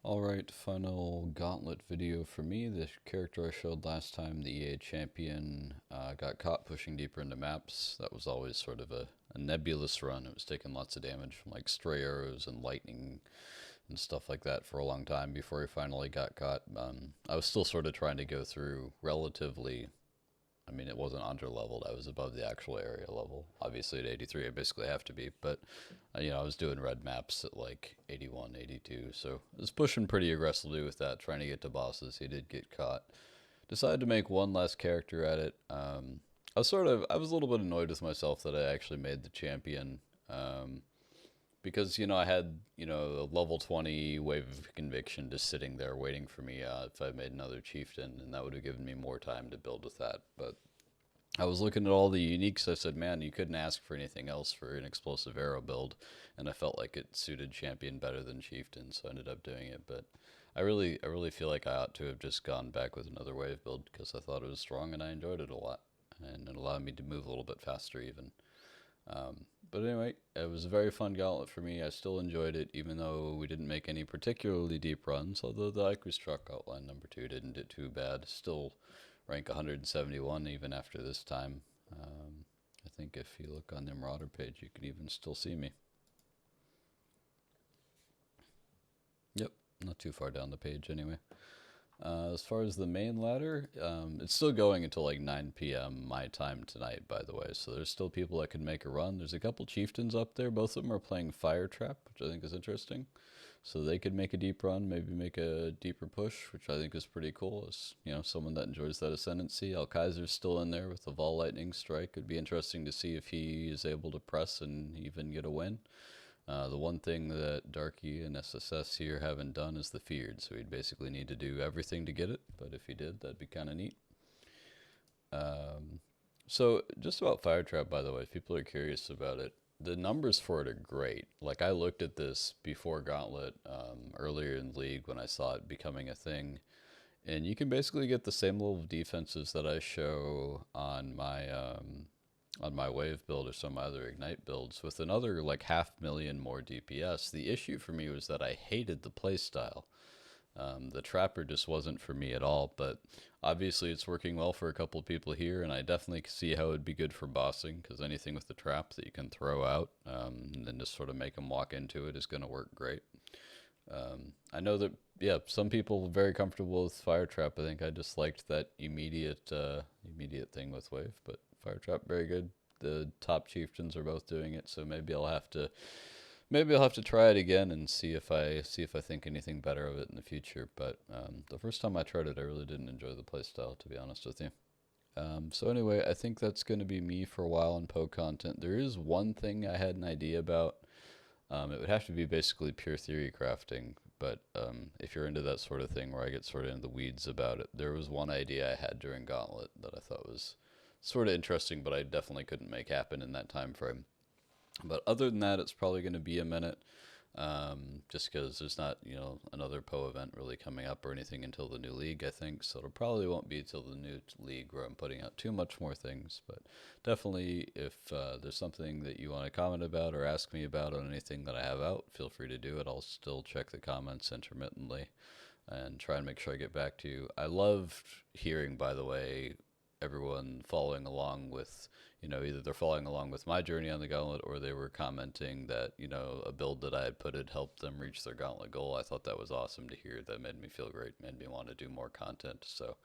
Alright, final Gauntlet video for me. The character I showed last time, the EA champion, got caught pushing deeper into maps. That was always sort of a nebulous run. It was taking lots of damage from like stray arrows and lightning and stuff like that for a long time before he finally got caught. I was still sort of trying to go through relatively. I mean, it wasn't under leveled. I was above the actual area level. Obviously, at 83, I basically have to be. But, I was doing red maps at like 81, 82. So I was pushing pretty aggressively with that, trying to get to bosses. He did get caught. Decided to make one last character at it. I was a little bit annoyed with myself that I actually made the champion. Because I had a level 20 wave of conviction just sitting there waiting for me if I made another chieftain, and that would have given me more time to build with that. But I was looking at all the uniques. I said, man, you couldn't ask for anything else for an explosive arrow build, and I felt like it suited champion better than chieftain, so I ended up doing it. But I really feel like I ought to have just gone back with another wave build because I thought it was strong and I enjoyed it a lot, and it allowed me to move a little bit faster even. But anyway, it was a very fun gauntlet for me. I still enjoyed it, even though we didn't make any particularly deep runs. Although the Icarus Truck Outline number 2 didn't do too bad. Still rank 171 even after this time. I think if you look on the Marauder page, you can even still see me. Yep, not too far down the page anyway. As far as the main ladder, it's still going until like 9 p.m. my time tonight, by the way. So there's still people that can make a run. There's a couple chieftains up there. Both of them are playing Fire Trap, which I think is interesting. So they could make a deep run, maybe make a deeper push, which I think is pretty cool. As someone that enjoys that ascendancy. Al Kaiser's still in there with the Vol Lightning Strike. It'd be interesting to see if he is able to press and even get a win. The one thing that Darky and SSS here haven't done is the feared, so he'd basically need to do everything to get it, but if he did, that'd be kind of neat. So just about Fire Trap, by the way, if people are curious about it, the numbers for it are great. Like, I looked at this before Gauntlet, earlier in League when I saw it becoming a thing, and you can basically get the same level of defenses that I show on my wave build or some other ignite builds with another like 500,000 more DPS. The issue for me was that I hated the playstyle. The trapper just wasn't for me at all, but obviously it's working well for a couple of people here, and I definitely see how it'd be good for bossing, because anything with the trap that you can throw out and then just sort of make them walk into it is going to work great. I know that, yeah, some people are very comfortable with Fire Trap. I think I just liked that immediate thing with Wave, but Fire Trap, very good. The top chieftains are both doing it, so maybe I'll have to try it again and see if I think anything better of it in the future. But the first time I tried it, I really didn't enjoy the playstyle, to be honest with you. So anyway, I think that's going to be me for a while on Poe content. There is one thing I had an idea about. It would have to be basically pure theory crafting, but if you're into that sort of thing where I get sort of into the weeds about it, there was one idea I had during Gauntlet that I thought was sort of interesting, but I definitely couldn't make happen in that time frame. But other than that, it's probably going to be a minute, just because there's not, another Poe event really coming up or anything until the new league, I think. So it probably won't be until the new league where I'm putting out too much more things. But definitely, if there's something that you want to comment about or ask me about on anything that I have out, feel free to do it. I'll still check the comments intermittently and try and make sure I get back to you. I loved hearing, by the way, everyone following along with, either they're following along with my journey on the gauntlet or they were commenting that, a build that I had put had helped them reach their gauntlet goal. I thought that was awesome to hear. That made me feel great, made me want to do more content. So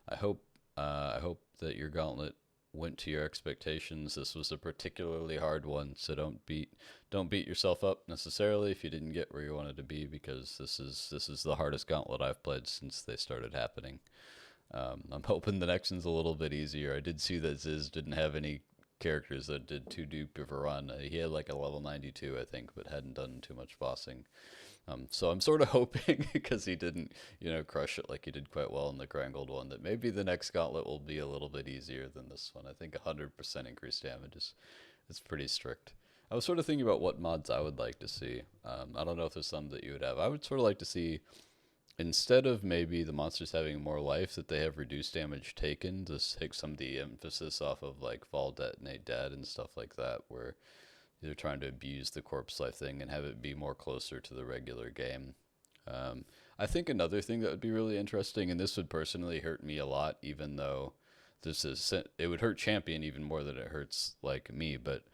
I hope that your gauntlet went to your expectations. This was a particularly hard one, so don't beat yourself up necessarily if you didn't get where you wanted to be, because this is the hardest gauntlet I've played since they started happening. I'm hoping the next one's a little bit easier. I did see that Ziz didn't have any characters that did too deep of a run. He had like a level 92, I think, but hadn't done too much bossing. So I'm sort of hoping, because he didn't, crush it like he did quite well in the Grangold one, that maybe the next gauntlet will be a little bit easier than this one. I think 100% increased damage is pretty strict. I was sort of thinking about what mods I would like to see. I don't know if there's some that you would have. I would sort of like to see, instead of maybe the monsters having more life, that they have reduced damage taken to take some of the emphasis off of like fall, detonate, dead and stuff like that, where they're trying to abuse the corpse life thing and have it be more closer to the regular game. I think another thing that would be really interesting, and this would personally hurt me a lot, even though it would hurt Champion even more than it hurts like me. But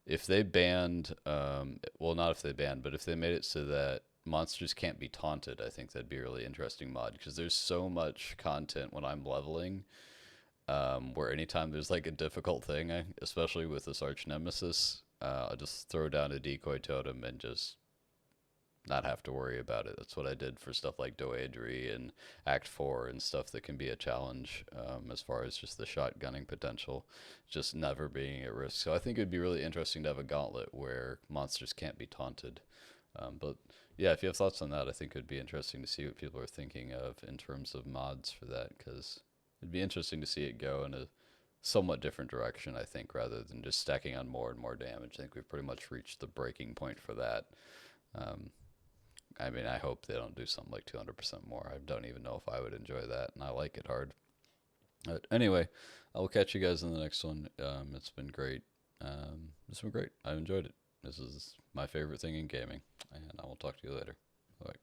if they banned, well, not if they banned, but if they made it so that monsters can't be taunted, I think that'd be a really interesting mod because there's so much content when I'm leveling, where anytime there's like a difficult thing, especially with this arch nemesis, I'll just throw down a decoy totem and just not have to worry about it. That's what I did for stuff like Doedry and Act 4 and stuff that can be a challenge, as far as just the shotgunning potential, just never being at risk. So I think it would be really interesting to have a gauntlet where monsters can't be taunted. But yeah, if you have thoughts on that, I think it would be interesting to see what people are thinking of in terms of mods for that, because it'd be interesting to see it go in a somewhat different direction, I think, rather than just stacking on more and more damage. I think we've pretty much reached the breaking point for that. Um, I mean, I hope they don't do something like 200% more. I don't even know if I would enjoy that, and I like it hard. But anyway, I will catch you guys in the next one. It's been great. It's been great. I enjoyed it. This is my favorite thing in gaming, and I will talk to you later. Bye.